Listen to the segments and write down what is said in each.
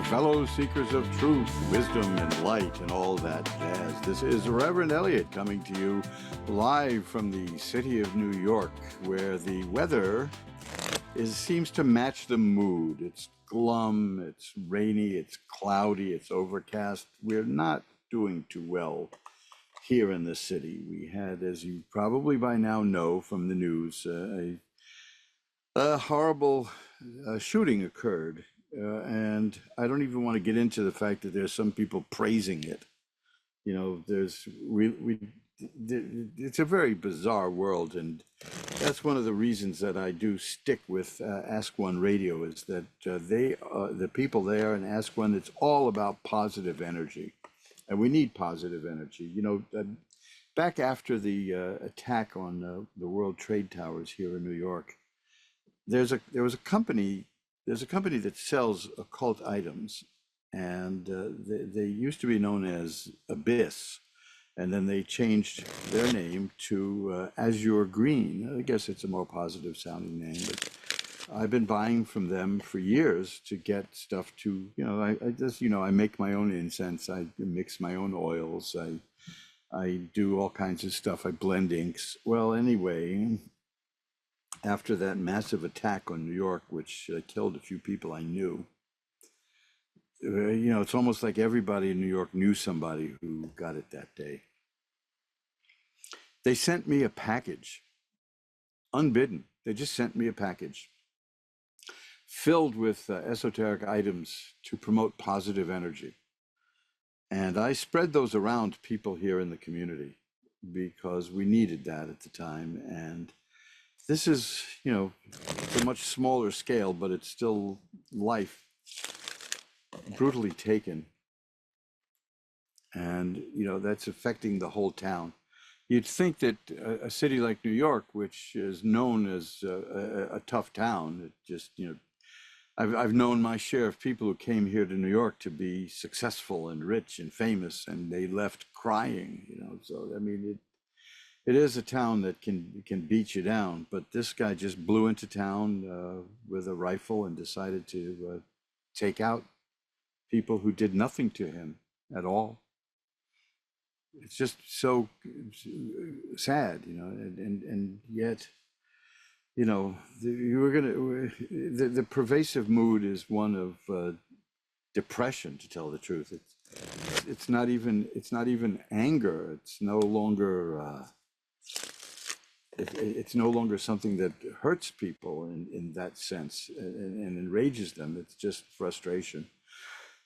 fellow seekers of truth, wisdom, and light, and all that jazz. This is Reverend Eliot coming to you live from the city of New York, where the weather seems to match the mood. It's glum, it's rainy, it's cloudy, it's overcast. We're not doing too well here in the city. We had, as you probably by now know from the news, a horrible shooting occurred. And I don't even want to get into the fact that there's some people praising it. You know, it's a very bizarre world, and that's one of the reasons that I do stick with Ask One Radio, is that the people there in Ask One, it's all about positive energy, and we need positive energy. You know, back after the attack on the World Trade Towers here in New York, there was a company. There's a company that sells occult items, and they used to be known as Abyss, and then they changed their name to Azure Green. I guess it's a more positive sounding name, but I've been buying from them for years to get stuff to, you know, I just, you know, I make my own incense, I mix my own oils, I do all kinds of stuff, I blend inks. Well, anyway, after that massive attack on New York, which killed a few people I knew, you know, it's almost like everybody in New York knew somebody who got it that day. They sent me a package, unbidden. They just sent me a package filled with esoteric items to promote positive energy. And I spread those around to people here in the community because we needed that at the time. And this is, you know, it's a much smaller scale, but it's still life brutally taken. And, you know, that's affecting the whole town. You'd think that a city like New York, which is known as a tough town, it just, you know, I've known my share of people who came here to New York to be successful and rich and famous, and they left crying, you know. So, I mean, it is a town that can beat you down, but this guy just blew into town with a rifle and decided to take out people who did nothing to him at all. It's just so sad, you know, and yet, you know, the pervasive mood is one of depression, to tell the truth. It's not even anger. It's no longer. It's no longer something that hurts people in that sense and enrages them. It's just frustration.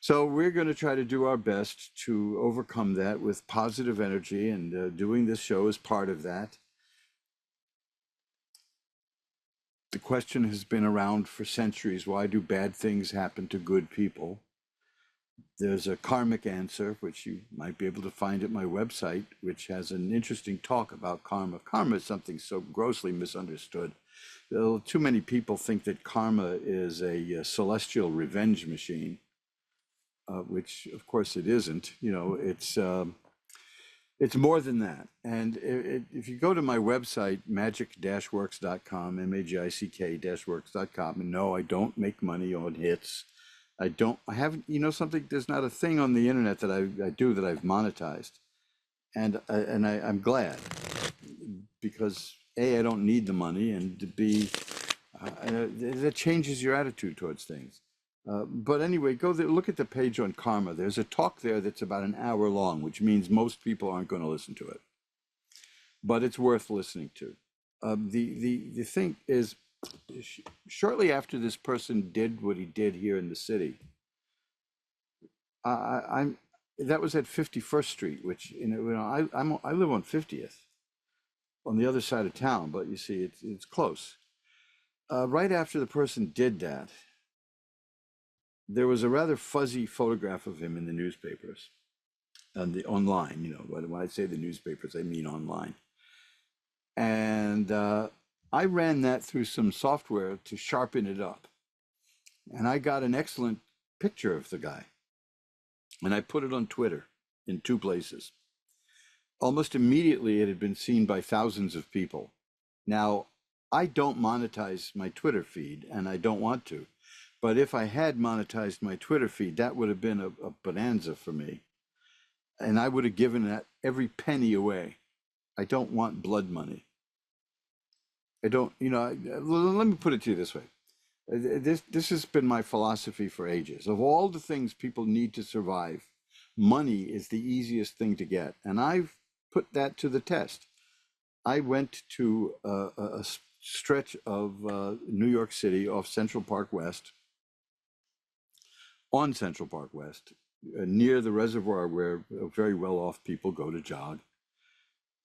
So we're going to try to do our best to overcome that with positive energy, and doing this show is part of that. The question has been around for centuries: why do bad things happen to good people? There's a karmic answer, which you might be able to find at my website, which has an interesting talk about karma. Karma is something so grossly misunderstood. Too many people think that karma is a celestial revenge machine, which of course it isn't. You know, it's more than that. And if you go to my website, magick-works.com, magick-works.com, and no, I don't make money on hits. I haven't, you know something, there's not a thing on the internet that I do that I've monetized. And I'm glad, because A, I don't need the money, and B, that changes your attitude towards things. But anyway, go there, look at the page on karma. There's a talk there that's about an hour long, which means most people aren't going to listen to it. But it's worth listening to. The thing is, shortly after this person did what he did here in the city, that was at 51st Street, which, you know, I live on 50th, on the other side of town, but you see, it's close. Right after the person did that, there was a rather fuzzy photograph of him in the newspapers and the online. You know, when I say the newspapers, I mean online. And I ran that through some software to sharpen it up, and I got an excellent picture of the guy, and I put it on Twitter in 2 places. Almost immediately, it had been seen by thousands of people. Now, I don't monetize my Twitter feed, and I don't want to, But if I had monetized my Twitter feed, that would have been a bonanza for me. And I would have given that every penny away. I don't want blood money. I don't, let me put it to you this way. This has been my philosophy for ages. Of all the things people need to survive, money is the easiest thing to get. And I've put that to the test. I went to a stretch of New York City off Central Park West, on Central Park West, near the reservoir where very well off people go to jog.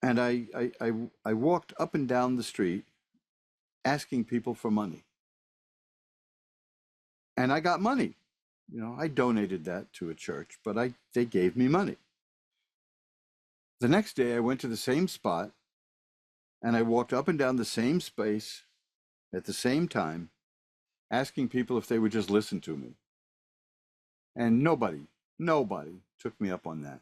And I walked up and down the street asking people for money. And I got money. I donated that to a church, but they gave me money. The next day I went to the same spot and I walked up and down the same space at the same time, asking people if they would just listen to me. And nobody took me up on that.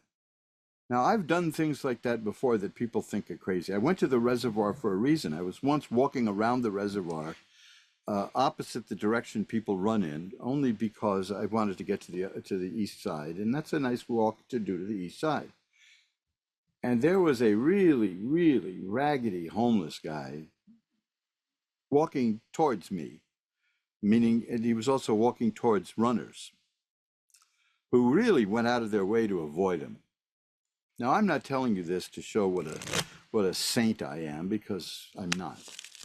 Now, I've done things like that before that people think are crazy. I went to the reservoir for a reason. I was once walking around the reservoir opposite the direction people run in, only because I wanted to get to the east side, and that's a nice walk to do to the east side. And there was a really, really raggedy homeless guy walking towards me, meaning, and he was also walking towards runners who really went out of their way to avoid him. Now, I'm not telling you this to show what a saint I am, because I'm not.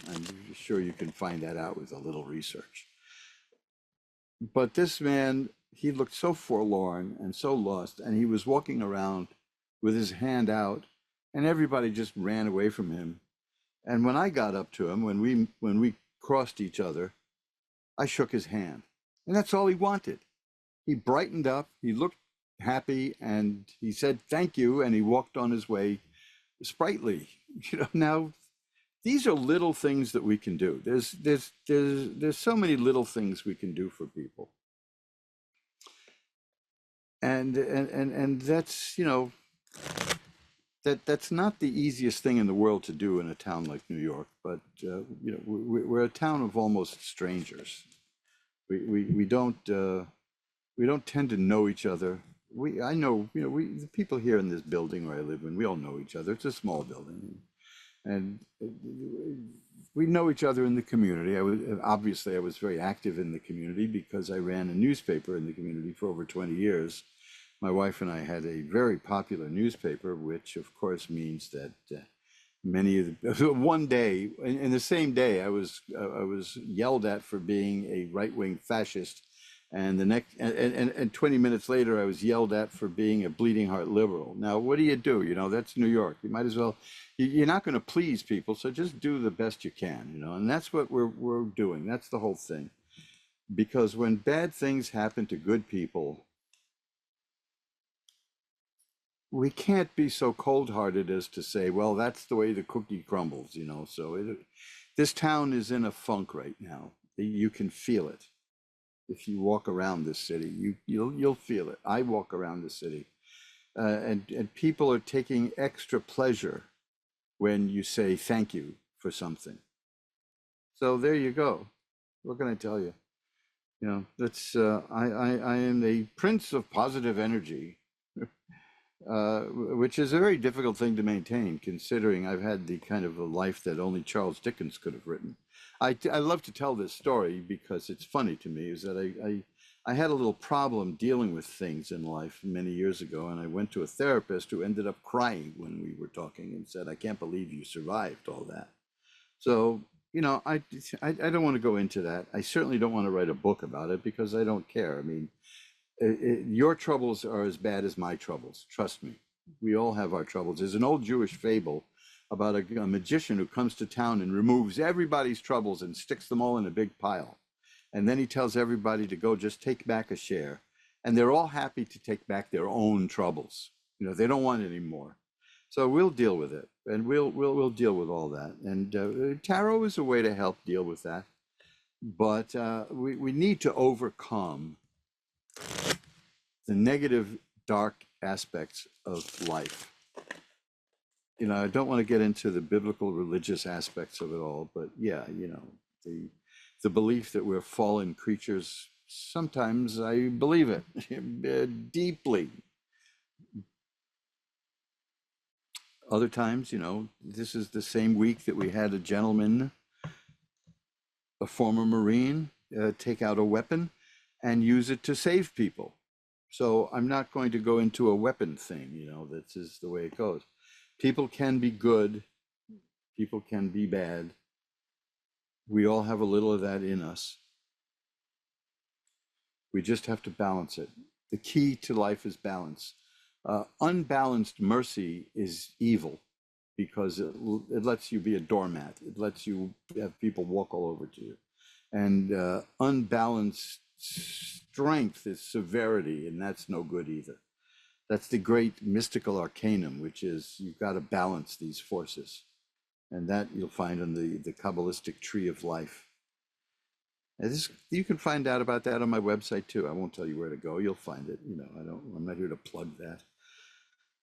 I'm sure you can find that out with a little research. But this man, he looked so forlorn and so lost, and he was walking around with his hand out, and everybody just ran away from him. And when I got up to him, when we crossed each other, I shook his hand. And that's all he wanted. He brightened up, he looked happy, and he said thank you, and he walked on his way sprightly. Now these are little things that we can do. There's so many little things we can do for people. And that's, that's not the easiest thing in the world to do in a town like New York, but we're a town of almost strangers. We don't tend to know each other. I know, the people here in this building where I live in, we all know each other. It's a small building, and we know each other in the community. I was very active in the community because I ran a newspaper in the community for over 20 years. My wife and I had a very popular newspaper, which of course means that many of the one day, in the same day, I was yelled at for being a right-wing fascist, and the next and 20 minutes later I was yelled at for being a bleeding heart liberal. Now what do? That's New York. You might as well, you're not going to please people, so just do the best you can, and that's what we're doing. That's the whole thing. Because when bad things happen to good people, we can't be so cold-hearted as to say, well, that's the way the cookie crumbles, so this town is in a funk right now. You can feel it. If you walk around this city, you'll feel it. I walk around the city, and people are taking extra pleasure when you say thank you for something. So there you go. What can I tell you? That's I am the prince of positive energy, which is a very difficult thing to maintain, considering I've had the kind of a life that only Charles Dickens could have written. I love to tell this story because it's funny to me, is that I had a little problem dealing with things in life many years ago, and I went to a therapist who ended up crying when we were talking and said, I can't believe you survived all that. So, I don't want to go into that. I certainly don't want to write a book about it because I don't care. I mean, your troubles are as bad as my troubles. Trust me. We all have our troubles. There's an old Jewish fable about a magician who comes to town and removes everybody's troubles and sticks them all in a big pile. And then he tells everybody to go just take back a share. And they're all happy to take back their own troubles. They don't want any more. So we'll deal with it, and we'll deal with all that. And tarot is a way to help deal with that. But we need to overcome the negative, dark aspects of life. I don't want to get into the biblical religious aspects of it all, but yeah, the belief that we're fallen creatures sometimes I believe it deeply. Other times, this is the same week that we had a gentleman, a former Marine, take out a weapon and use it to save people. So I'm not going to go into a weapon thing, this is the way it goes. People can be good, people can be bad. We all have a little of that in us. We just have to balance it. The key to life is balance. Unbalanced mercy is evil because it lets you be a doormat. It lets you have people walk all over to you. And unbalanced strength is severity, and that's no good either. That's the great mystical arcanum, which is you've got to balance these forces. And that you'll find in the Kabbalistic tree of life. You can find out about that on my website too. I won't tell you where to go. You'll find it. I'm not here to plug that.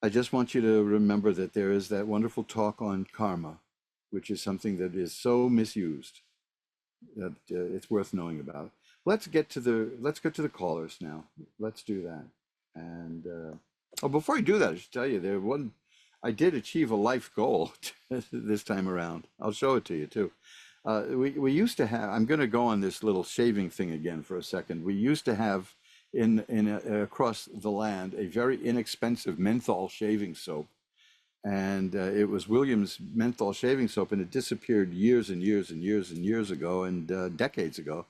I just want you to remember that there is that wonderful talk on karma, which is something that is so misused that it's worth knowing about. Let's get to the callers now. Let's do that. And before I do that, I should tell you I did achieve a life goal this time around. I'll show it to you too. We used to have. I'm going to go on this little shaving thing again for a second. We used to have across the land a very inexpensive menthol shaving soap, and it was Williams menthol shaving soap, and it disappeared years and years and years and years ago, and decades ago.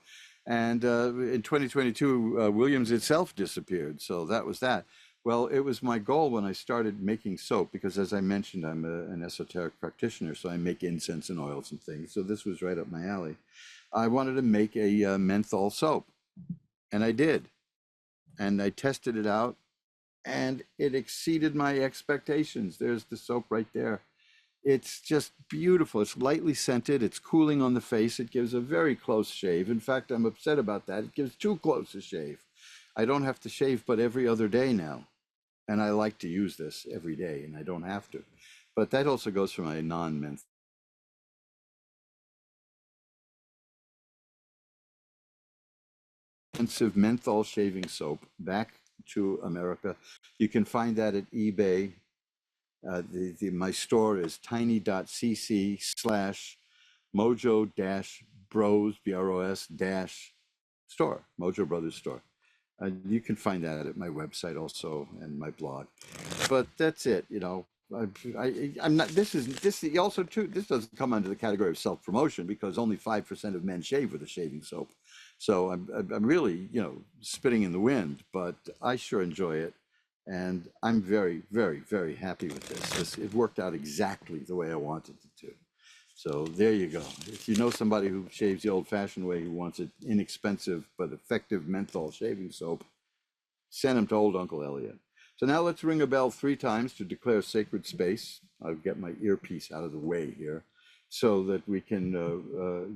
And in 2022, Williams itself disappeared. So that was that. Well, it was my goal when I started making soap, because as I mentioned, I'm an esoteric practitioner, so I make incense and oils and things. So this was right up my alley. I wanted to make a menthol soap, and I did. And I tested it out, and it exceeded my expectations. There's the soap right there. It's just beautiful. It's lightly scented. It's cooling on the face. It gives a very close shave. In fact, I'm upset about that. It gives too close a shave. I don't have to shave but every other day now. And I like to use this every day, and I don't have to. But that also goes for my non-menthol. Expensive menthol shaving soap back to America. You can find that at eBay. My store is tiny.cc/mojo-bros, B-R-O-S dash store, Mojo Brothers store. You can find that at my website also and my blog. But that's it, I'm not. This also too. This doesn't come under the category of self-promotion because only 5% of men shave with a shaving soap. So I'm really spitting in the wind, but I sure enjoy it, and I'm very very very happy with this. It worked out exactly the way I wanted it to. So there you go. If you know somebody who shaves the old-fashioned way, who wants an inexpensive but effective menthol shaving soap, send them to old Uncle Eliot. So now let's ring a bell 3 times to declare sacred space. I'll get my earpiece out of the way here so that we can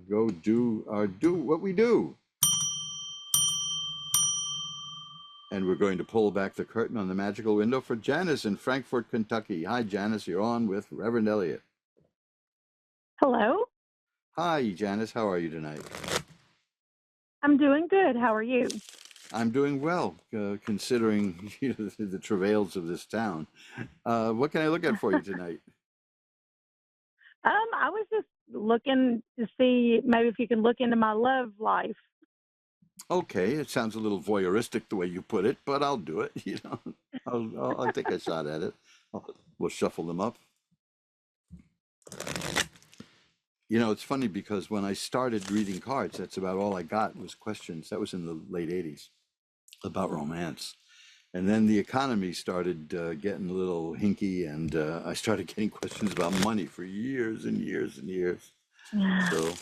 go do what we do. And we're going to pull back the curtain on the magical window for Janice in Frankfort, Kentucky. Hi, Janice. You're on with Reverend Eliot. Hello. Hi, Janice. How are you tonight? I'm doing good. How are you? I'm doing well, considering the travails of this town. What can I look at for you tonight? I was just looking to see maybe if you can look into my love life. Okay, it sounds a little voyeuristic the way you put it, but I'll do it. I'll take a shot at it. We'll shuffle them up. It's funny because when I started reading cards, that's about all I got was questions. That was in the late 80s about romance. And then the economy started getting a little hinky, and I started getting questions about money for years and years and years. So,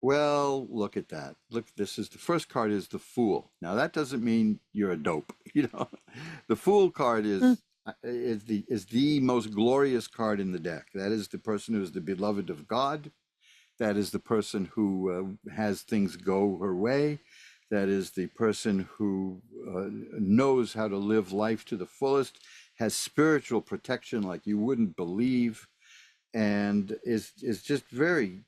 well, look at that. Look, the first card is the Fool. Now that doesn't mean you're a dope. The Fool card is the most glorious card in the deck. That is the person who is the beloved of God. That is the person who has things go her way. That is the person who knows how to live life to the fullest, has spiritual protection like you wouldn't believe, and is just very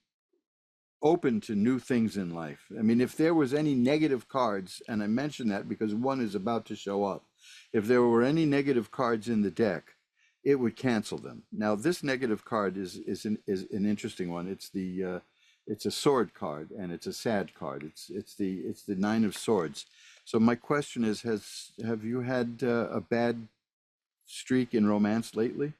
open to new things in life. I mean, if there was any negative cards, and I mention that because one is about to show up, if there were any negative cards in the deck, it would cancel them. Now, this negative card is an interesting one. It's a sword card, and it's a sad card. It's the Nine of Swords. So my question is, have you had a bad streak in romance lately?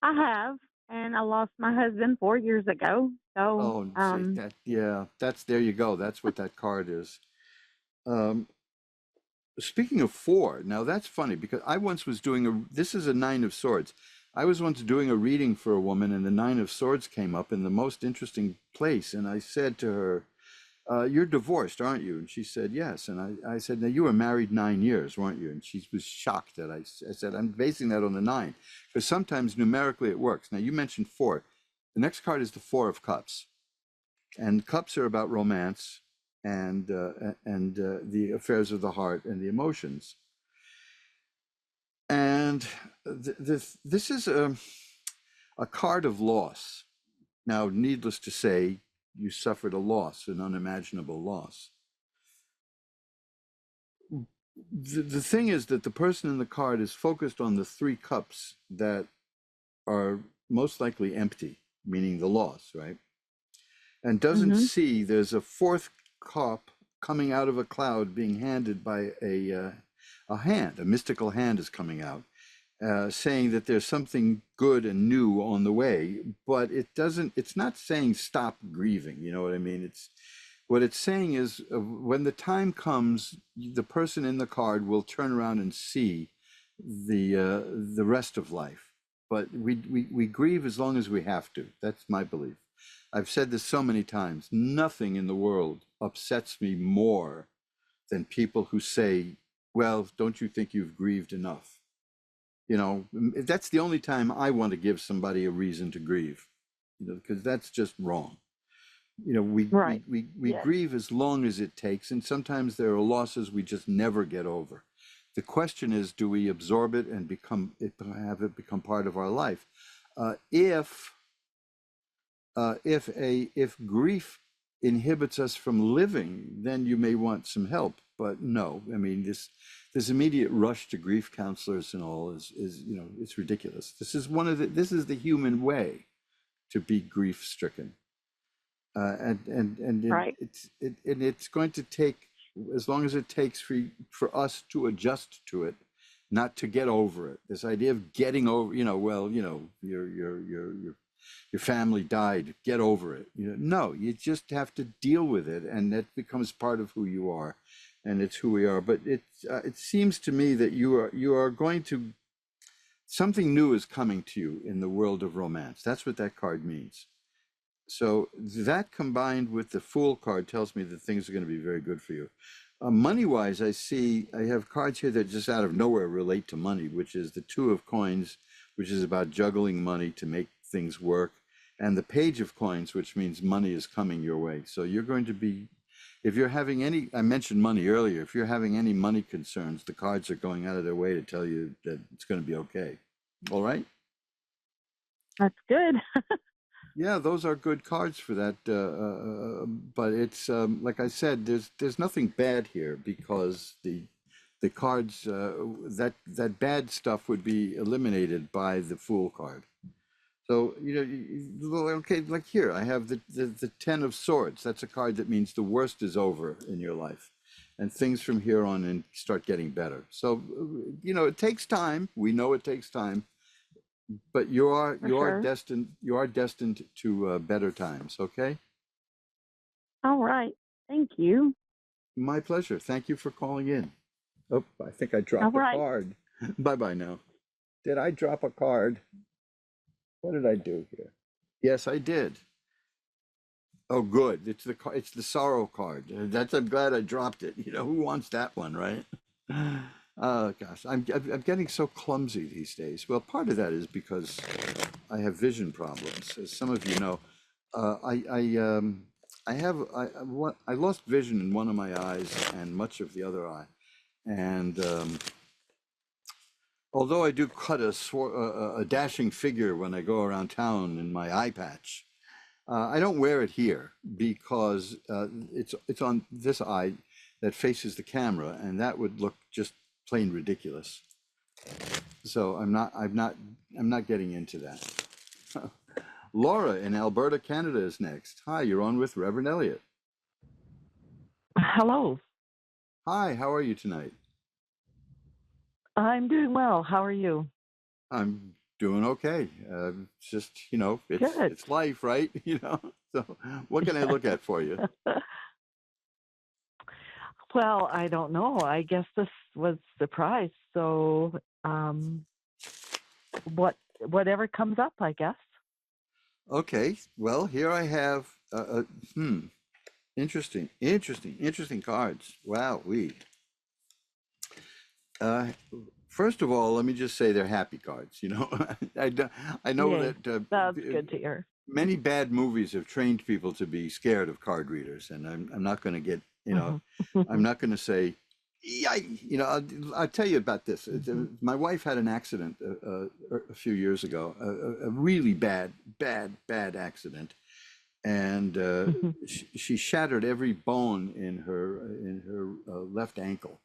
I have, and I lost my husband 4 years ago. So, Oh, see that, yeah, that's there you go. That's what that card is. Um, Speaking of four, now that's funny because I once was doing this is a Nine of Swords. I was once doing a reading for a woman, and the Nine of Swords came up in the most interesting place. And I said to her, "You're divorced, aren't you?" And she said, "Yes." And I said, "Now you were married 9 years, weren't you?" And she was shocked that I said, "I'm basing that on the nine, because sometimes numerically it works." Now you mentioned four. The next card is the Four of Cups, and cups are about romance and the affairs of the heart and the emotions. And this is a card of loss. Now, needless to say, you suffered a loss, an unimaginable loss. The thing is that the person in the card is focused on the three cups that are most likely empty, meaning the loss, right? And doesn't hmm see there's a fourth cup coming out of a cloud being handed by a hand. A mystical hand is coming out, saying that there's something good and new on the way. But it doesn't. It's not saying stop grieving. You know what I mean? It's what it's saying is when the time comes, the person in the card will turn around and see the rest of life. But we grieve as long as we have to. That's my belief. I've said this so many times. Nothing in the world upsets me more than people who say, "Well, don't you think you've grieved enough?" That's the only time I want to give somebody a reason to grieve, because that's just wrong. We, Right. we, we Yes. grieve as long as it takes, and sometimes there are losses we just never get over. The question is, do we absorb it and have it become part of our life? Uh, if if grief inhibits us from living, then you may want some help. But no, I mean this immediate rush to grief counselors and all is it's ridiculous. This is the human way to be grief stricken, and Right. it's going to take as long as it takes for us to adjust to it, not to get over it. This idea of getting over, well, your family died, get over it. No, you just have to deal with it, and that becomes part of who you are, and it's who we are. But it seems to me that you are going to something new is coming to you in the world of romance. That's what that card means. So that combined with the Fool card tells me that things are going to be very good for you. Money wise, I have cards here that just out of nowhere relate to money, which is the Two of Coins, which is about juggling money to make things work, and the Page of Coins, which means money is coming your way. So you're going to be, if you're having any, I mentioned money earlier, if you're having any money concerns, the cards are going out of their way to tell you that it's going to be okay. All right? That's good. Yeah, those are good cards for that. But it's like I said, there's nothing bad here because the cards that bad stuff would be eliminated by the Fool card. So well, okay, like here I have the Ten of Swords. That's a card that means the worst is over in your life, and things from here on in start getting better. So it takes time. We know it takes time, but you are For you are sure. destined you are destined to better times. Okay, All right. Thank you. my pleasure. Thank you for calling in. Oh, I think I All dropped a right. card. Bye bye now. Did I drop a card? What did I do here? Yes, I did. Oh, good. It's the sorrow card. I'm glad I dropped it. Who wants that one, right? Oh gosh, I'm getting so clumsy these days. Well, part of that is because I have vision problems, as some of you know. I lost vision in one of my eyes and much of the other eye, and although I do cut a dashing figure when I go around town in my eye patch, I don't wear it here because it's on this eye that faces the camera, and that would look just plain ridiculous. So I'm not getting into that. Laura in Alberta, Canada is next. Hi, you're on with Reverend Eliot. Hello. Hi, how are you tonight? I'm doing well. How are you? I'm doing okay. It's just, Good. it's life, right? So what can I look at for you? Well, I don't know. I guess this was surprise. So, whatever comes up, I guess. Okay, well, here I have, interesting cards. Wow, uh, first of all, let me just say they're happy cards. I know Yay. that That's good to hear. many bad movies have trained people to be scared of card readers, and I'm not going to get, I'm Hmm. not going to say, yeah, I'll tell you about this. Hmm. My wife had an accident a few years ago, a really bad accident, and Hmm. she shattered every bone in her left ankle.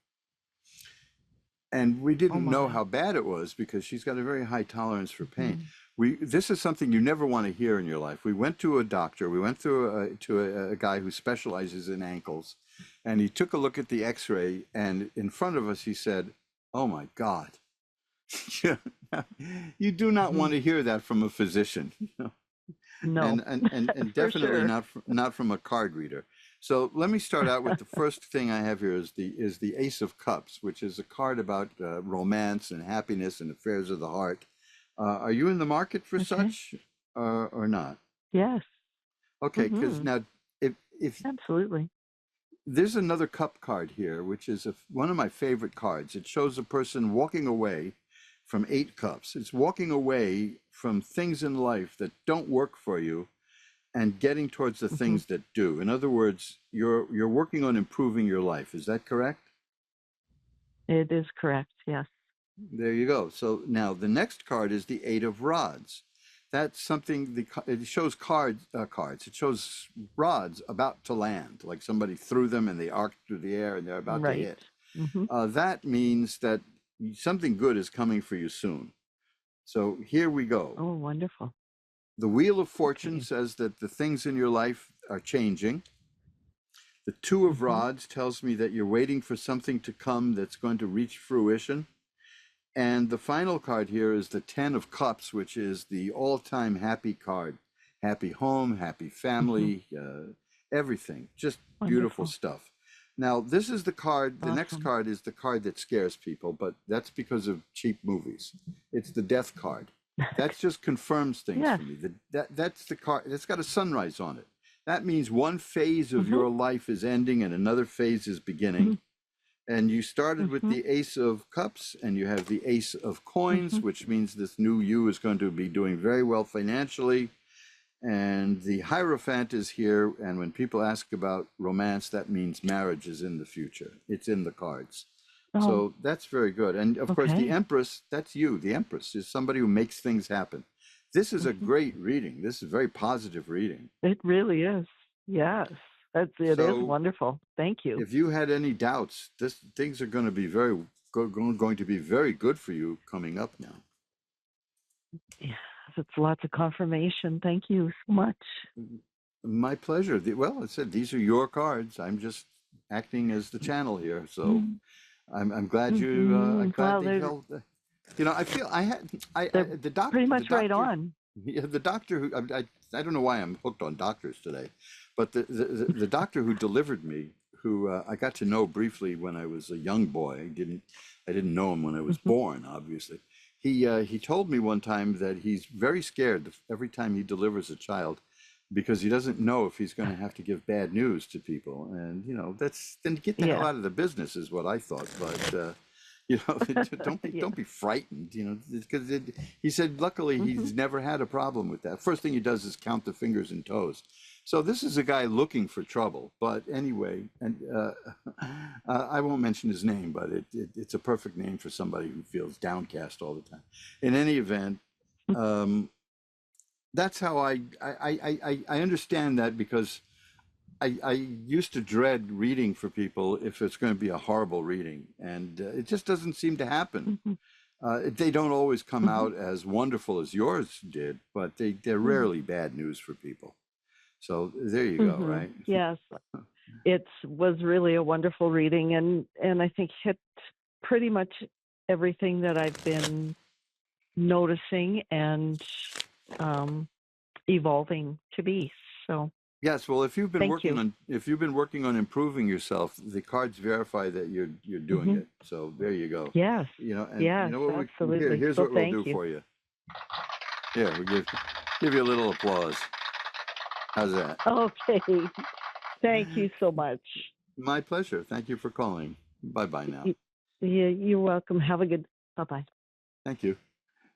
And we Oh didn't know my. how bad it was because she's got a very high tolerance for pain. Hmm. This is something you never want to hear in your life. We went to a doctor. We went to a guy who specializes in ankles, and he took a look at the X-ray. And in front of us, he said, "Oh my God, you do not Hmm. want to hear that from a physician." No, And for definitely sure. not from a card reader. So let me start out with the first thing I have here is the Ace of Cups, which is a card about romance and happiness and affairs of the heart. Are you in the market for Okay. such or not? Yes. Okay, because Hmm. now if Absolutely. there's another cup card here, which is one of my favorite cards. It shows a person walking away from eight cups. It's walking away from things in life that don't work for you and getting towards the Hmm. things that do. In other words, you're working on improving your life. Is that correct? It is correct. Yes. There you go. So now the next card is the Eight of Rods. That's something it shows cards. It shows rods about to land, like somebody threw them and they arced through the air and they're about to Right. hit. Hmm. That means that something good is coming for you soon. So here we go. Oh, wonderful. The Wheel of Fortune Okay. says that the things in your life are changing. The Two of Hmm. Rods tells me that you're waiting for something to come that's going to reach fruition. And the final card here is the Ten of Cups, which is the all-time happy card. Happy home, happy Hmm. family, everything. Just beautiful Wonderful. stuff. Now, this is the next Awesome. card is the card that scares people, but that's because of cheap movies. It's the Death card. That just confirms things Yes. for me. That's the card that's got a sunrise on it. That means one phase of Hmm. your life is ending and another phase is beginning. And you started with Hmm. the Ace of Cups and you have the Ace of Coins, Hmm. which means this new you is going to be doing very well financially. And the Hierophant is here. And when people ask about romance, that means marriage is in the future. It's in the cards. Oh, So that's very good. And of course, the okay. Empress, that's you. The Empress is somebody who makes things happen. This is a Hmm. great reading. This is a very positive reading. It really is. Yes. It is So wonderful. Thank you. if you had any doubts, things are going to be going to be very good for you coming up now. Yes, it's lots of confirmation. Thank you so much. My pleasure. Well, I said these are your cards. I'm just acting as the channel here. So I'm glad I'm glad Well, they felt. I feel I had they're pretty the much right doctor. on. Yeah, the doctor who I don't know why I'm hooked on doctors today, but the doctor who delivered me, who I got to know briefly when I was a young boy. I didn't know him when I was Hmm. born, obviously. He told me one time that he's very scared every time he delivers a child because he doesn't know if he's going to have to give bad news to people. And, that's then get the hell Yeah. out of the business is what I thought. But, Yeah. don't be frightened, because he said, luckily Hmm. he's never had a problem with that. First thing he does is count the fingers and toes. So this is a guy looking for trouble. But anyway, and I won't mention his name, but it's a perfect name for somebody who feels downcast all the time. In any event, um, that's how I understand that because I used to dread reading for people if it's going to be a horrible reading, and it just doesn't seem to happen. Hmm. They don't always come Hmm. out as wonderful as yours did, but they're Hmm. rarely bad news for people. So there you go, Hmm. right? Yes, it was really a wonderful reading, and I think hit pretty much everything that I've been noticing and um, evolving to be. So Yes, well, thank you. if you've been working on improving yourself, the cards verify that you're doing Hmm. it. So there you go. Yes, You know, and you yes, know what absolutely. here's So what we'll thank do you. for you. Here, we give you a little applause. How's that? Okay, thank you so much. My pleasure. Thank you for calling. Bye bye now. You're welcome. Have a good. Bye bye. Thank you.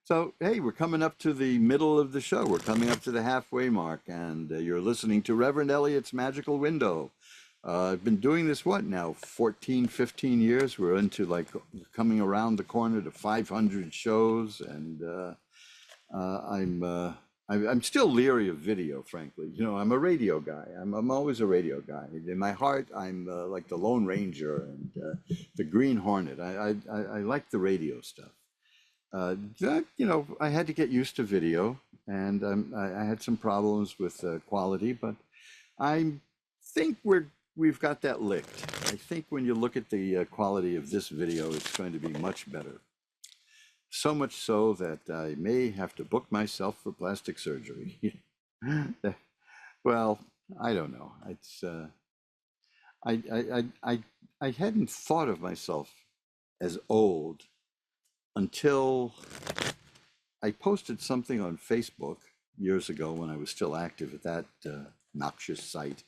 So, hey, we're coming up to the middle of the show. We're coming up to the halfway mark, and you're listening to Reverend Eliot's Magical Window. I've been doing this, what now, 14, 15 years? We're into like coming around the corner to 500 shows, and I'm still leery of video, frankly. You know, I'm a radio guy. I'm always a radio guy. In my heart, I'm like the Lone Ranger and the Green Hornet. I like the radio stuff. You know, I had to get used to video, and I had some problems with quality, but I think we've got that licked. I think when you look at the quality of this video, it's going to be much better. So much so that I may have to book myself for plastic surgery. Well, I don't know. It's I hadn't thought of myself as old until I posted something on Facebook years ago when I was still active at that noxious site,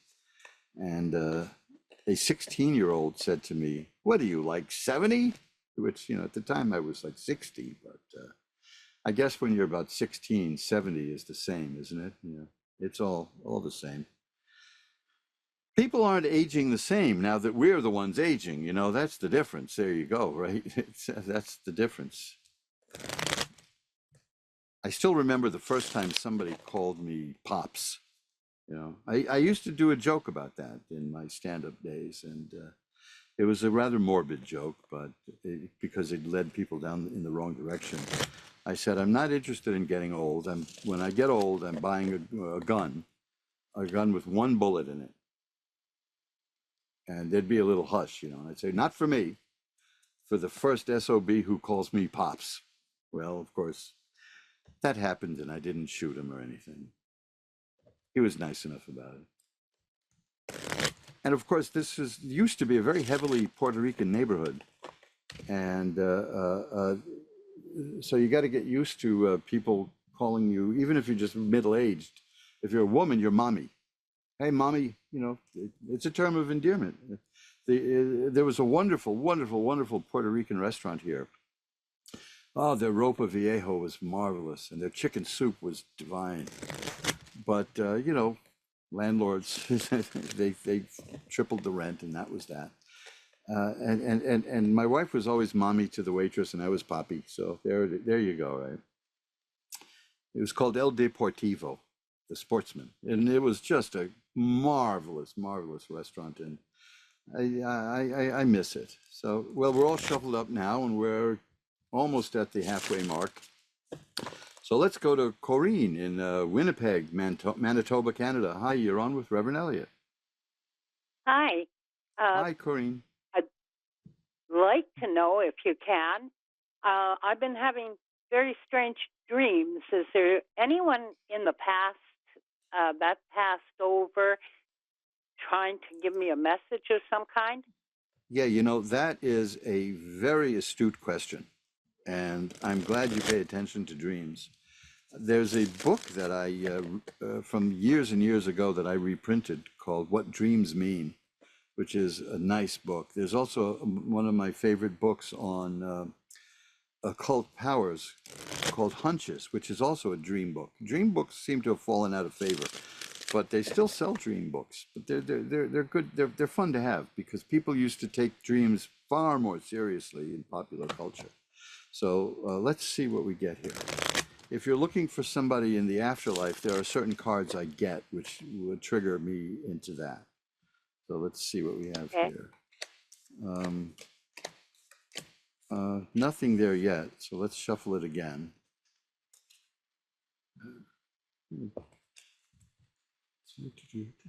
and a 16-year-old said to me, "What are you, like 70?" Which, you know, at the time I was like 60, but I guess when you're about 16, 70 is the same, isn't it? You know, it's all the same. People aren't aging the same now that we're the ones aging. You know, that's the difference. There you go, right? That's the difference. I still remember the first time somebody called me Pops. You know, I used to do a joke about that in my stand-up days, and it was a rather morbid joke, but because it led people down in the wrong direction. I said, I'm not interested in getting old. When I get old, I'm buying a gun with one bullet in it. And there'd be a little hush, you know. And I'd say, not for me, for the first SOB who calls me Pops. Well, of course, that happened, and I didn't shoot him or anything. He was nice enough about it. And of course, used to be a very heavily Puerto Rican neighborhood, and so you got to get used to people calling you, even if you're just middle-aged. If you're a woman, you're mommy. Hey, mommy, you know, it's a term of endearment. There was a wonderful, wonderful, wonderful Puerto Rican restaurant here. Oh, their ropa viejo was marvelous, and their chicken soup was divine. But you know, landlords they tripled the rent, and that was that. And my wife was always mommy to the waitress, and I was Poppy. So there you go, right? It was called El Deportivo, the Sportsman, and it was just a marvelous, marvelous restaurant, and I miss it. So, well, we're all shuffled up now, and we're almost at the halfway mark. So let's go to Corrine in Winnipeg, Manitoba, Canada. Hi, you're on with Reverend Eliot. Hi. Hi, Corrine. I'd like to know if you can. I've been having very strange dreams. Is there anyone in the past that passed over trying to give me a message of some kind? Yeah, you know, that is a very astute question, and I'm glad you pay attention to dreams. There's a book that from years and years ago that I reprinted called What Dreams Mean, which is a nice book. There's also one of my favorite books on occult powers called Hunches, which is also a dream book. Dream books seem to have fallen out of favor, but they still sell dream books. But they're good. They're fun to have because people used to take dreams far more seriously in popular culture. So let's see what we get here. if you're looking for somebody in the afterlife, there are certain cards I get which would trigger me into that. So let's see what we have Okay. here. Nothing there yet, so let's shuffle it again.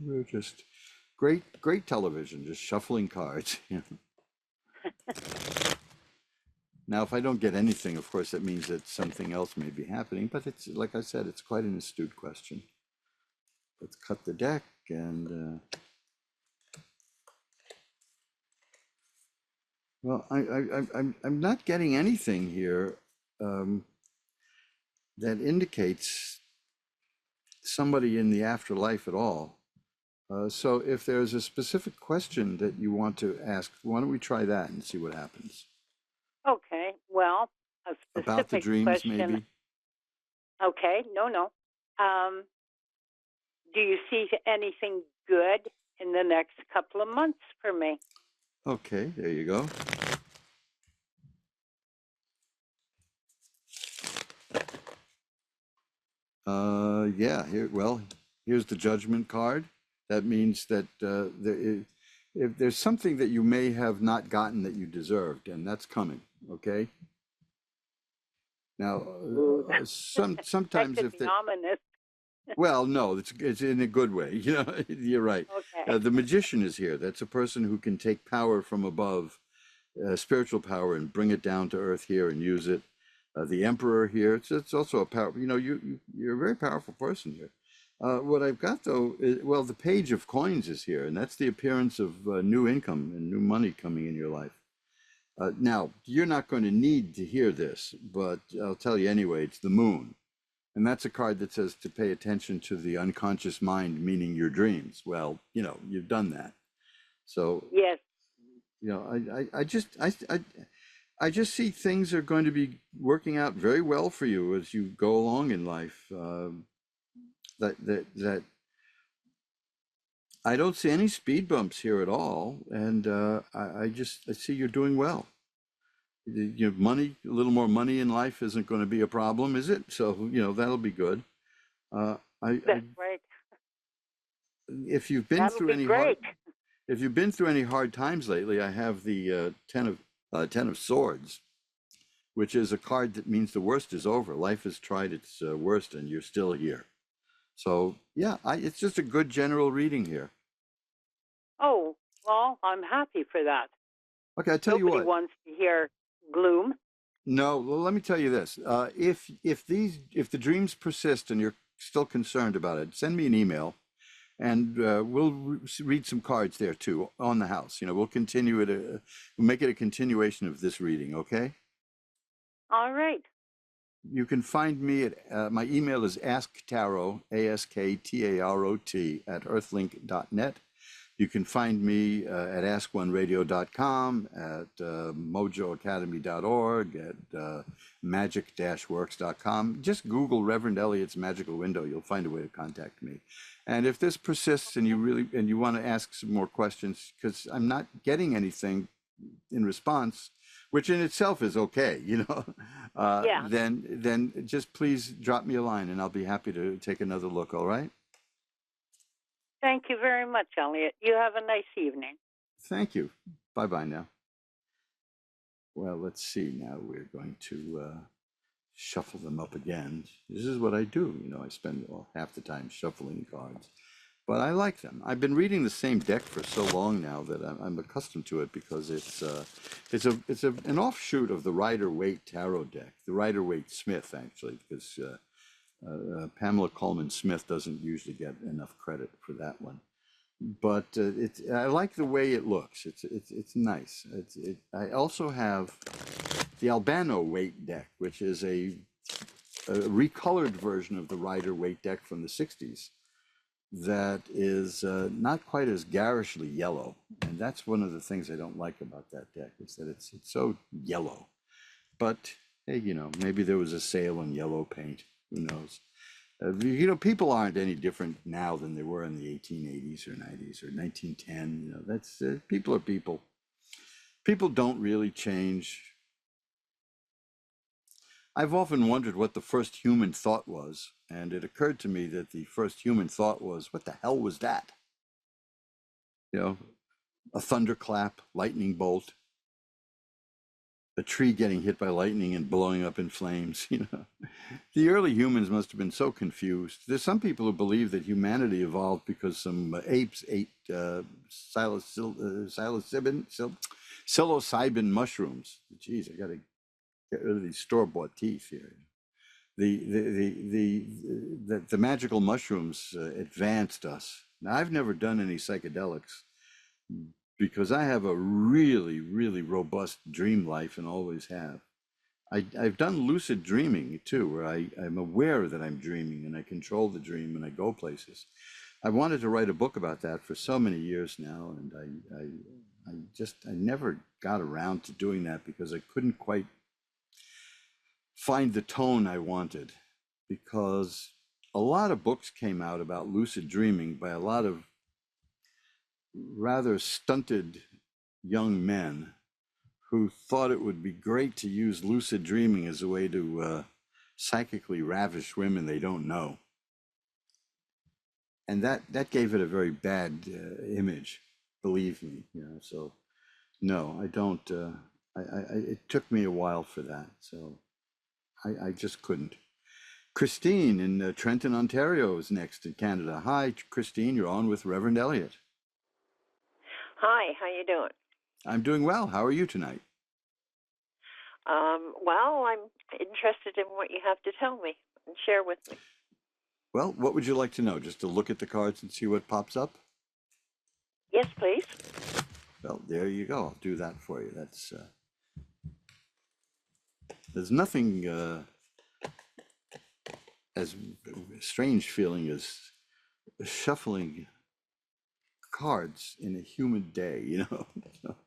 We're just great television, just shuffling cards. Now, if I don't get anything, of course, that means that something else may be happening, but it's, like I said, it's quite an astute question. Let's cut the deck and, well, I'm not getting anything here that indicates somebody in the afterlife at all. So if there's a specific question that you want to ask, why don't we try that and see what happens? Okay. Well, a specific About the dreams, question. maybe? Okay. No. Do you see anything good in the next couple of months for me? Okay, there you go. Yeah, here's the Judgment card. That means that if there's something that you may have not gotten that you deserved, and that's coming, okay? Now, That sometimes could if be the, ominous. well, no, it's in a good way, you know, you're right. Okay. The Magician is here. That's a person who can take power from above, spiritual power, and bring it down to earth here and use it. The Emperor here, it's also a power, you know, you're a very powerful person here. What I've got though, is, well, the Page of Coins is here, and that's the appearance of new income and new money coming in your life. Now, you're not going to need to hear this, but I'll tell you anyway, it's the Moon. And that's a card that says to pay attention to the unconscious mind, meaning your dreams. Well, you know, you've done that. So, Yes. you know, I just see things are going to be working out very well for you as you go along in life. That I don't see any speed bumps here at all, and I see you're doing well. You know, money, a little more money in life isn't going to be a problem, is it? So you know that'll be good. That's right. If you've been That'll through be any great. if you've been through any hard times lately, I have the Ten of Swords, which is a card that means the worst is over. Life has tried its worst, and you're still here. So yeah, it's just a good general reading here. Oh, well, I'm happy for that. Okay, I tell you Nobody what. wants to hear gloom. No, well, let me tell you this. If the dreams persist and you're still concerned about it, send me an email, and we'll read some cards there too on the house. You know, we'll continue it. We'll make it a continuation of this reading. Okay. All right. You can find me at my email is asktarot, ASKTAROT @earthlink.net. You can find me at askoneradio.com, at mojoacademy.org, at magic-works.com. Just Google Reverend Eliot's Magical Window. You'll find a way to contact me. And if this persists and you want to ask some more questions, because I'm not getting anything in response, which in itself is okay, you know, Yeah. then just please drop me a line and I'll be happy to take another look. All right. Thank you very much, Eliot. You have a nice evening. Thank you. Bye-bye now. Well, let's see. Now we're going to shuffle them up again. This is what I do. You know, I spend half the time shuffling cards, but I like them. I've been reading the same deck for so long now that I'm accustomed to it because it's an offshoot of the Rider-Waite Tarot deck, the Rider-Waite Smith, actually, because Pamela Coleman Smith doesn't usually get enough credit for that one. But I like the way it looks. It's nice. I also have the Albano Waite deck, which is a recolored version of the Rider-Waite deck from the 60s that is not quite as garishly yellow. And that's one of the things I don't like about that deck, is that it's so yellow. But hey, you know, maybe there was a sale on yellow paint. Who knows? You know, people aren't any different now than they were in the 1880s or 90s or 1910. You know, that's people are people. People don't really change. I've often wondered what the first human thought was, and it occurred to me that the first human thought was, what the hell was that? You know, a thunderclap, lightning bolt, a tree getting hit by lightning and blowing up in flames, you know. The early humans must have been so confused. There's some people who believe that humanity evolved because some apes ate psilocybin mushrooms. Geez, I got to get rid of these store-bought teeth here. The magical mushrooms advanced us. Now, I've never done any psychedelics because I have a really, really robust dream life and always have. I've done lucid dreaming too, where I'm aware that I'm dreaming and I control the dream and I go places. I wanted to write a book about that for so many years now, and I never got around to doing that because I couldn't quite find the tone I wanted, because a lot of books came out about lucid dreaming by a lot of rather stunted young men who thought it would be great to use lucid dreaming as a way to psychically ravish women they don't know. And that gave it a very bad image, believe me. You know, so no, I don't. It took me a while for that, so I just couldn't. Christine in Trenton, Ontario is next in Canada. Hi, Christine. You're on with Reverend Eliot. Hi, how you doing? I'm doing well. How are you tonight? Well, I'm interested in what you have to tell me and share with me. Well, what would you like to know? Just to look at the cards and see what pops up? Yes, please. Well, there you go. I'll do that for you. That's there's nothing as strange feeling as shuffling cards in a humid day. You know,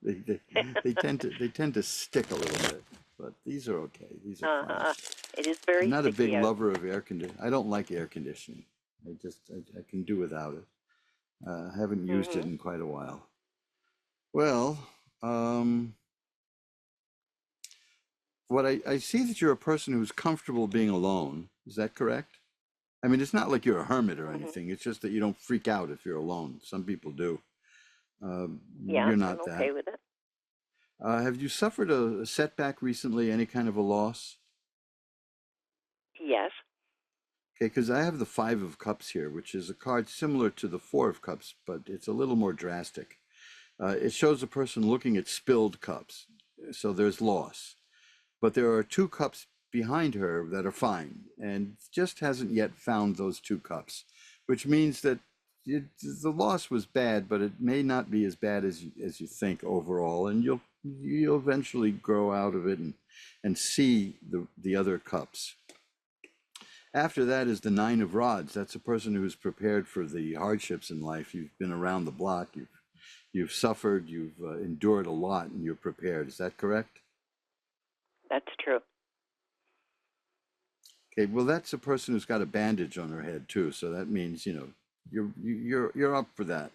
they tend to stick a little bit, but these are okay. These are fine. It is very. I'm not a big sticky. lover of air conditioning. I don't like air conditioning. I can do without it. I haven't used it in quite a while. Well, what I see that you're a person who's comfortable being alone. Is that correct? I mean, it's not like you're a hermit or anything. It's just that you don't freak out if you're alone. Some people do. Yeah, you're not I'm okay that. with it. Have you suffered a setback recently? Any kind of a loss? Yes. Okay, because I have the Five of Cups here, which is a card similar to the Four of Cups, but it's a little more drastic. It shows a person looking at spilled cups, so there's loss. But there are two cups behind her that are fine, and just hasn't yet found those two cups, which means that the loss was bad, but it may not be as bad as you think overall, and you'll eventually grow out of it and see the other cups. After that is the Nine of Rods. That's a person who's prepared for the hardships in life. You've been around the block. You've suffered. You've endured a lot, and you're prepared. Is that correct? That's true. Okay. Well, that's a person who's got a bandage on her head too. So that means you're up for that.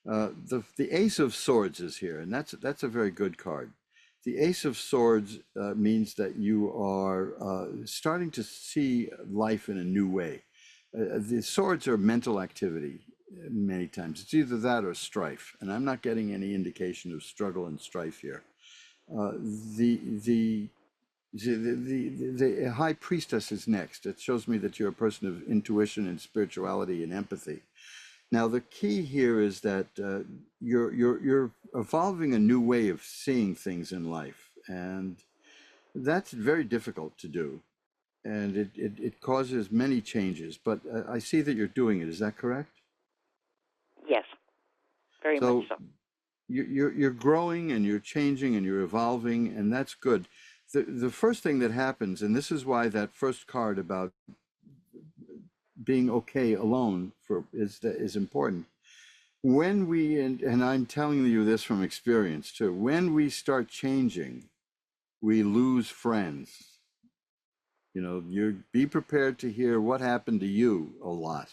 The Ace of Swords is here, and that's a very good card. The Ace of Swords means that you are starting to see life in a new way. The swords are mental activity many times. It's either that or strife, and I'm not getting any indication of struggle and strife here. The High Priestess is next. It shows me that you're a person of intuition and spirituality and empathy. Now, the key here is that you're evolving a new way of seeing things in life, and that's very difficult to do, and it causes many changes. But I see that you're doing it. Is that correct? Yes, very much so. You're growing and you're changing and you're evolving, and that's good. The first thing that happens, and this is why that first card about being okay alone is important. When we, and I'm telling you this from experience too, when we start changing, we lose friends. You know, you be prepared to hear what happened to you a lot,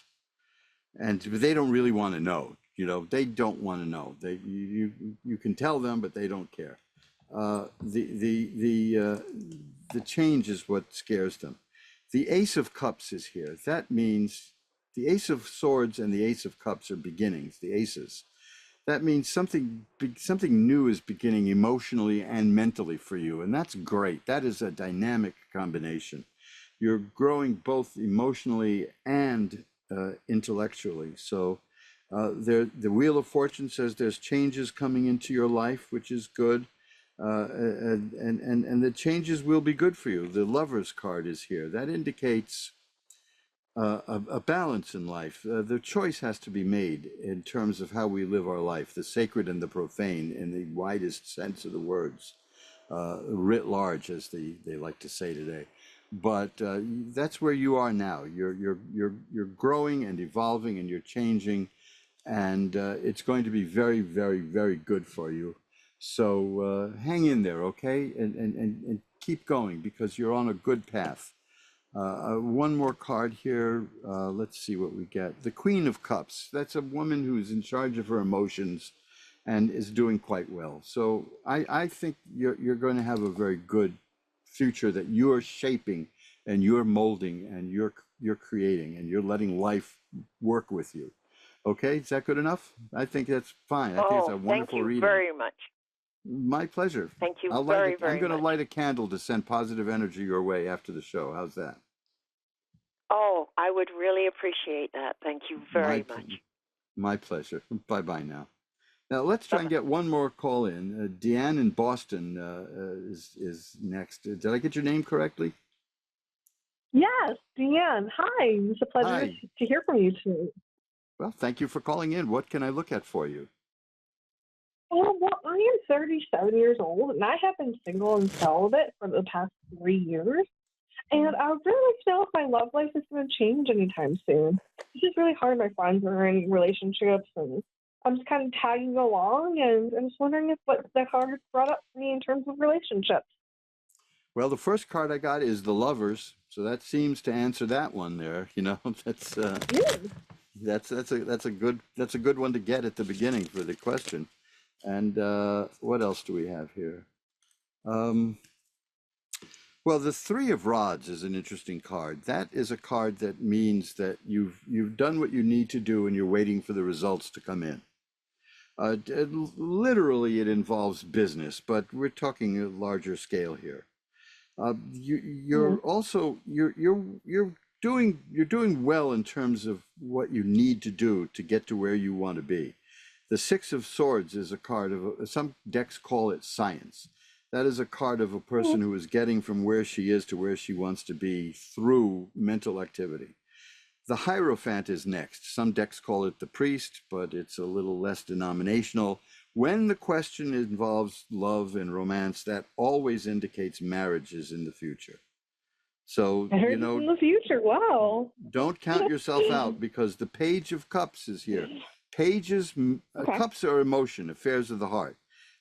and they don't really want to know. You know, they don't want to know. You can tell them, but they don't care. The the change is what scares them. The Ace of Cups is here. That means the Ace of Swords and the Ace of Cups are beginnings, the aces. That means something new is beginning emotionally and mentally for you, and that's great. That is a dynamic combination. You're growing both emotionally and intellectually. So the Wheel of Fortune says there's changes coming into your life, which is good. And the changes will be good for you. The Lover's card is here. That indicates a balance in life. The choice has to be made in terms of how we live our life, the sacred and the profane in the widest sense of the words, writ large, as they like to say today. But that's where you are now. You're growing and evolving, and you're changing, and it's going to be very, very, very good for you. So hang in there, okay, and keep going, because you're on a good path. One more card here. Let's see what we get. The Queen of Cups. That's a woman who's in charge of her emotions and is doing quite well. So I think you're going to have a very good future that you're shaping and you're molding and you're creating, and you're letting life work with you. Okay, is that good enough? I think that's fine. I think it's a wonderful reading. Thank you very much. My pleasure. Thank you I'm very going to much. light a candle to send positive energy your way after the show. How's that? Oh, I would really appreciate that. Thank you very much. My pleasure. Bye-bye now. Now, let's try and get one more call in. Deanne in Boston is next. Did I get your name correctly? Yes, Deanne. Hi. It's a pleasure Hi. to hear from you too. Well, thank you for calling in. What can I look at for you? Well, I am 37 years old, and I have been single and celibate for the past 3 years. And I would really like to know if my love life is going to change anytime soon. It's just really hard. My friends are in relationships, and I'm just kind of tagging along, and I'm just wondering if what the card brought up for me in terms of relationships. Well, the first card I got is the Lovers, so that seems to answer that one there. That's a good one to get at the beginning for the question. And what else do we have here? Well, the Three of Rods is an interesting card. That is a card that means that you've done what you need to do, and you're waiting for the results to come in. Literally, it involves business, but we're talking a larger scale here. You're also you're doing well in terms of what you need to do to get to where you want to be. The Six of Swords is a card of some decks call it science. That is a card of a person who is getting from where she is to where she wants to be through mental activity. The Hierophant is next. Some decks call it the Priest, but it's a little less denominational. When the question involves love and romance, that always indicates marriages in the future. So, I heard in the future. Wow. Don't count yourself out, because the Page of Cups is here. Pages, cups are emotion, affairs of the heart.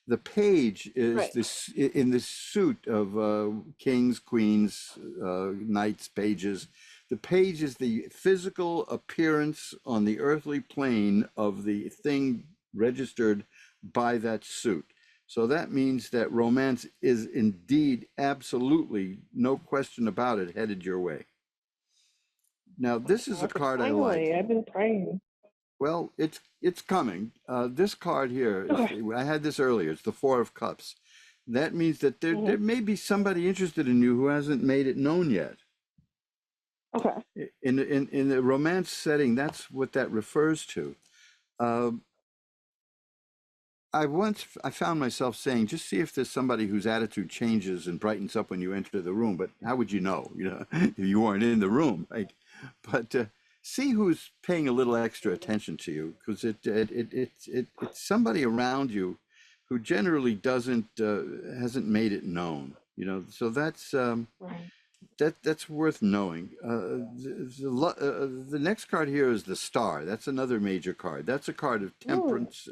The page is in the suit of kings, queens, knights, pages. The page is the physical appearance on the earthly plane of the thing registered by that suit. So that means that romance is indeed, absolutely, no question about it, headed your way. Now, this is a card I like. I've been praying. Well, it's coming. This card here, I had this earlier. It's the Four of Cups. That means that there may be somebody interested in you who hasn't made it known yet. Okay. In the romance setting, that's what that refers to. I found myself saying, just see if there's somebody whose attitude changes and brightens up when you enter the room. But how would you know? If you weren't in the room, right? But see who's paying a little extra attention to you, because it's somebody around you who generally hasn't made it known. So that's that's worth knowing. The next card here is the Star. That's another major card. That's a card of temperance.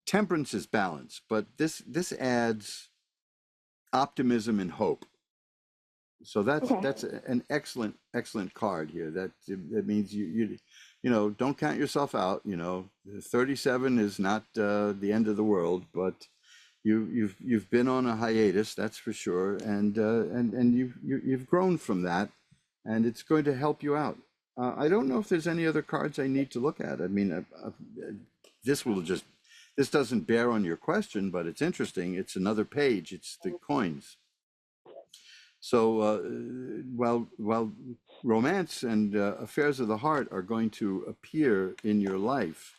Temperance is balance, but this adds optimism and hope. So that's an excellent card here. That means you don't count yourself out. 37 is not the end of the world, but you've been on a hiatus, that's for sure, and you've grown from that, and it's going to help you out. I don't know if there's any other cards I need to look at. I mean, this will just this doesn't bear on your question, but it's interesting. It's another page. It's the coins. So while romance and affairs of the heart are going to appear in your life,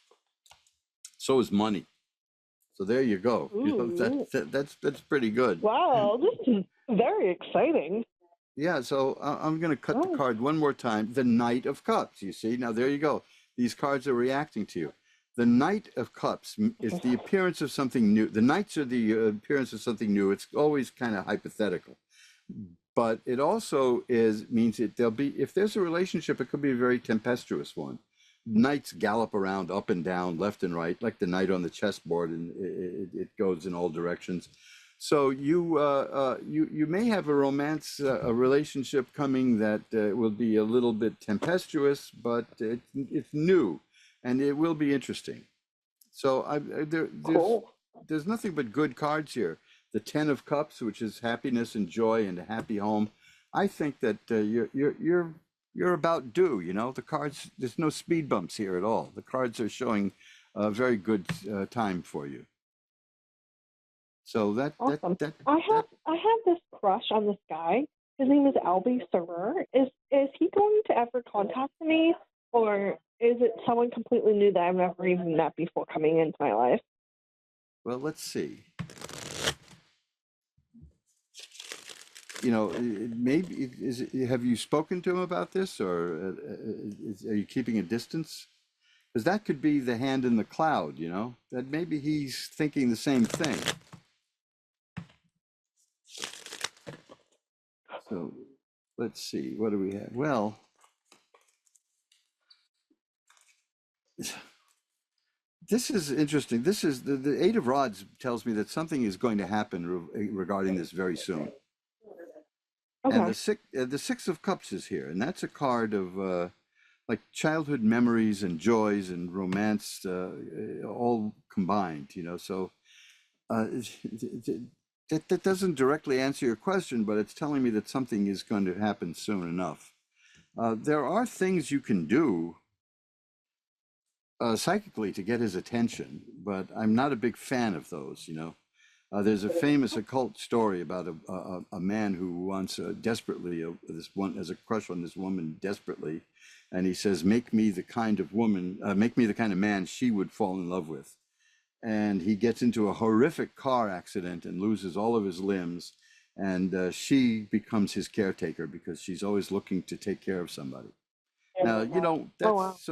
so is money. So there you go. You know, that's pretty good. Wow, this is very exciting. Yeah. So I'm going to cut the card one more time. The Knight of Cups. You see, now there you go. These cards are reacting to you. The Knight of Cups is the appearance of something new. The Knights are the appearance of something new. It's always kind of hypothetical, but it also means that there'll be, if there's a relationship, it could be a very tempestuous one. Knights gallop around up and down, left and right, like the knight on the chessboard, and it goes in all directions. So you may have a romance, a relationship coming that will be a little bit tempestuous, but it's new, and it will be interesting. So there's nothing but good cards here. The Ten of Cups, which is happiness and joy and a happy home. I think that you're about due. You know, the cards. There's no speed bumps here at all. The cards are showing a very good time for you. So Awesome. I have this crush on this guy. His name is Albie Serer. Is he going to ever contact me, or is it someone completely new that I've never even met before coming into my life? Well, let's see. You know, maybe have you spoken to him about this, or are you keeping a distance? Because that could be the hand in the cloud. You know, that maybe he's thinking the same thing. So let's see, what do we have? Well, this is interesting. This is the Eight of Rods tells me that something is going to happen regarding this very soon. Okay. And the Six of Cups is here, and that's a card of like childhood memories and joys and romance all combined, you know. So that doesn't directly answer your question, but it's telling me that something is going to happen soon enough. There are things you can do psychically to get his attention, but I'm not a big fan of those, you know. There's a famous occult story about a man who wants desperately has a crush on this woman desperately, and he says, "Make me the kind of woman, make me the kind of man she would fall in love with." And he gets into a horrific car accident and loses all of his limbs, and she becomes his caretaker because she's always looking to take care of somebody. Now, you know, that's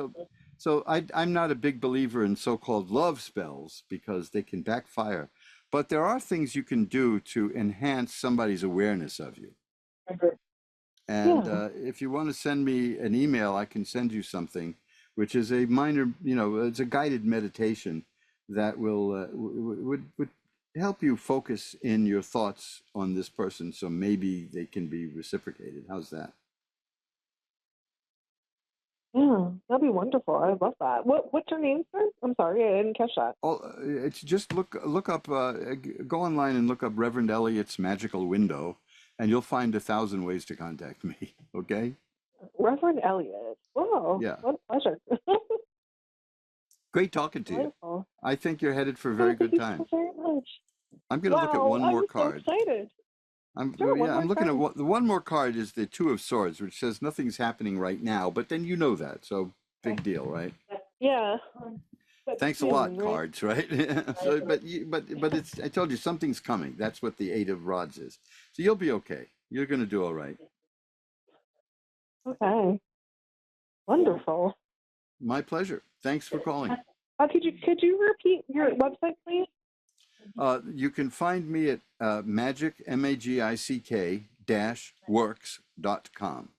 so I'm not a big believer in so-called love spells because they can backfire. But there are things you can do to enhance somebody's awareness of you. And if you want to send me an email, I can send you something, which is a minor, you know, it's a guided meditation that will would help you focus in your thoughts on this person, so maybe they can be reciprocated. How's that? Yeah, that'd be wonderful. I love that. What's your name, sir? I'm sorry, I didn't catch that. Oh, it's just look up, go online and look up Reverend Eliot's Magical Window, and you'll find 1,000 ways to contact me. Okay. Reverend Eliot. Wow. Yeah. What a pleasure. Great talking to you. I think you're headed for a very good time. Thank you so very much. I'm going to look at one more card. I'm so excited. I'm looking at the one more card is the Two of Swords, which says nothing's happening right now, but then you know that, so big deal, right? Yeah. Thanks a lot, cards, right? So, but it's, I told you something's coming. That's what the Eight of Rods is. So you'll be okay. You're going to do all right. Okay. Wonderful. My pleasure. Thanks for calling. Could you repeat your website, please? You can find me at Magick, MAGICK -works.com.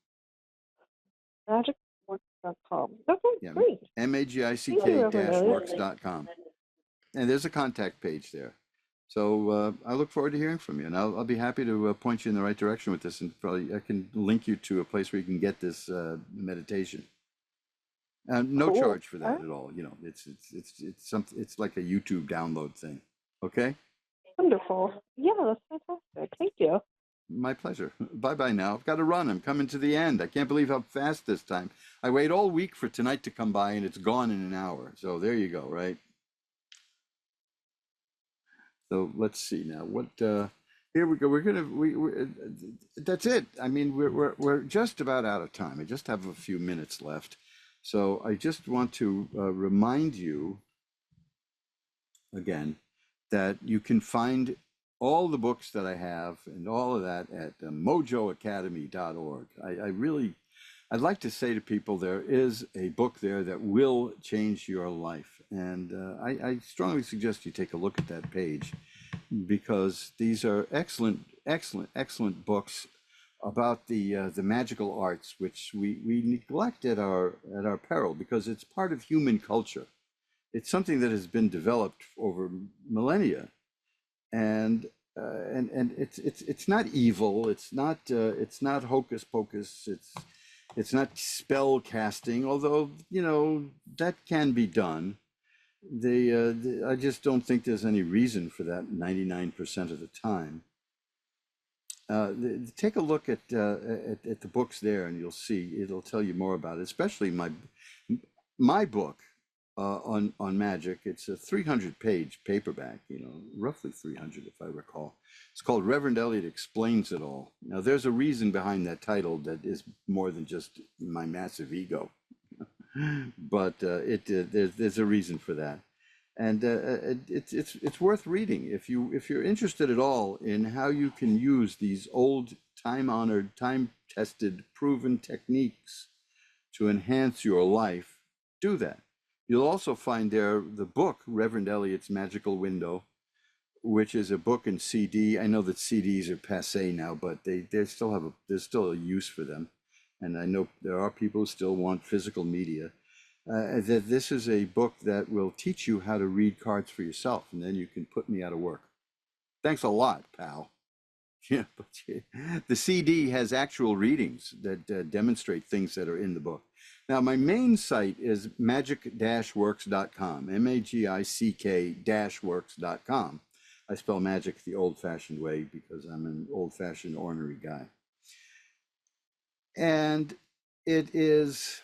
Magickworks.com. Okay, great. MAGICK-works.com. And there's a contact page there. So I look forward to hearing from you, and I'll be happy to point you in the right direction with this, and probably I can link you to a place where you can get this meditation. No charge for that at all. You know, it's something. It's like a YouTube download thing. Okay. Wonderful. Yeah, that's fantastic. Thank you. My pleasure. Bye bye now. I've got to run. I'm coming to the end. I can't believe how fast this time. I wait all week for tonight to come by and it's gone in an hour. So there you go, right? So let's see now. What here we go. That's it. I mean, we're just about out of time. I just have a few minutes left. So I just want to remind you again that you can find all the books that I have and all of that at mojoacademy.org. I'd like to say to people there is a book there that will change your life. And I strongly suggest you take a look at that page because these are excellent books about the magical arts, which we neglect at our peril because it's part of human culture. It's something that has been developed over millennia, and it's not evil. It's not hocus pocus. It's not spell casting, although that can be done. I just don't think there's any reason for that 99% of the time. Take a look at the books there, and you'll see it'll tell you more about it. Especially my book on magic. It's a 300-page paperback, roughly 300 if I recall. It's called Reverend Eliot Explains It All. Now, there's a reason behind that title that is more than just my massive ego, but there's a reason for that, and it's worth reading if you're interested at all in how you can use these old, time-honored, time-tested, proven techniques to enhance your life. Do that. You'll also find there the book, Reverend Eliot's Magical Window, which is a book in CD. I know that CDs are passé now, but there's still a use for them. And I know there are people who still want physical media. That this is a book that will teach you how to read cards for yourself, and then you can put me out of work. Thanks a lot, pal. Yeah, but the CD has actual readings that demonstrate things that are in the book. Now, my main site is magick-works.com, magick-works.com. I spell magic the old-fashioned way because I'm an old-fashioned ornery guy. And it is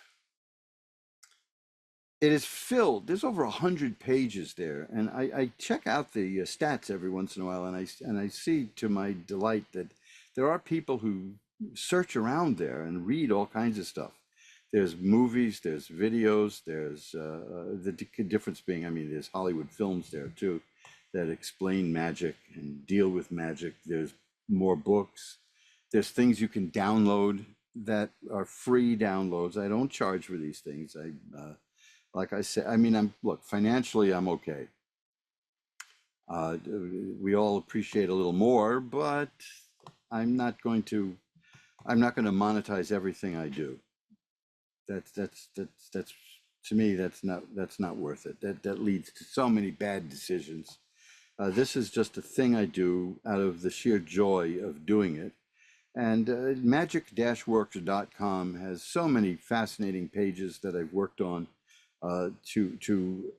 filled. There's over 100 pages there, and I check out the stats every once in a while, and I see to my delight that there are people who search around there and read all kinds of stuff. There's movies, there's videos, there's the difference being, I mean, there's Hollywood films there too that explain magic and deal with magic. There's more books. There's things you can download that are free downloads. I don't charge for these things. Like I said, I mean, look, financially, I'm okay. We all appreciate a little more, but I'm not going to monetize everything I do. That's to me, that's not worth it. That leads to so many bad decisions. This is just a thing I do out of the sheer joy of doing it. And magick-works.com has so many fascinating pages that I've worked on to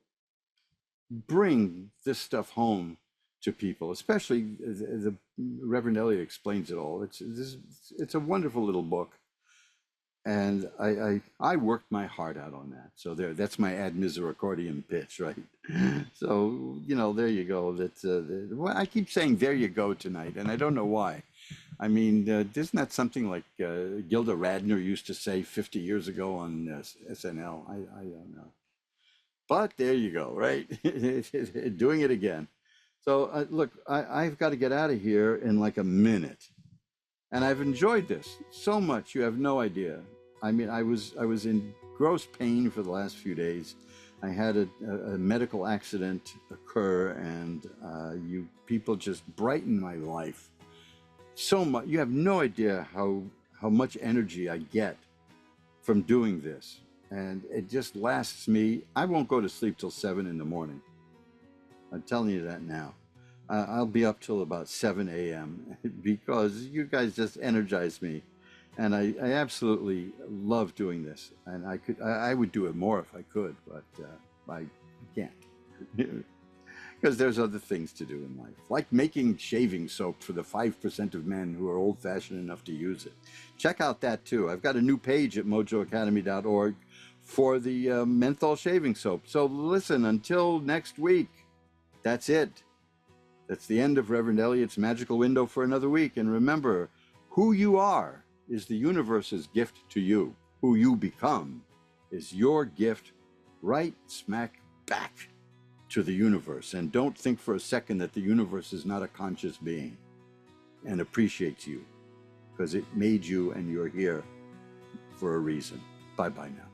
bring this stuff home to people, especially the Reverend Eliot Explains It All. It's a wonderful little book. And I worked my heart out on that. So that's my ad misericordiam pitch, right? So, there you go. Well, I keep saying there you go tonight, and I don't know why. I mean, isn't that something like Gilda Radner used to say 50 years ago on SNL? I don't know. But there you go, right? Doing it again. So look, I've got to get out of here in like a minute. And I've enjoyed this so much, you have no idea. I mean, I was in gross pain for the last few days. I had a medical accident occur, and you people just brighten my life so much. You have no idea how much energy I get from doing this. And it just lasts me. I won't go to sleep till 7 in the morning. I'm telling you that now. I'll be up till about 7 a.m. because you guys just energize me, and I absolutely love doing this. And I would do it more if I could, but I can't. Because there's other things to do in life, like making shaving soap for the 5% of men who are old-fashioned enough to use it. Check out that too. I've got a new page at mojoacademy.org for the menthol shaving soap. So listen, until next week, that's it. That's the end of Reverend Eliot's magical window for another week. And remember, who you are is the universe's gift to you. Who you become is your gift right smack back to the universe. And don't think for a second that the universe is not a conscious being and appreciates you, because it made you and you're here for a reason. Bye-bye now.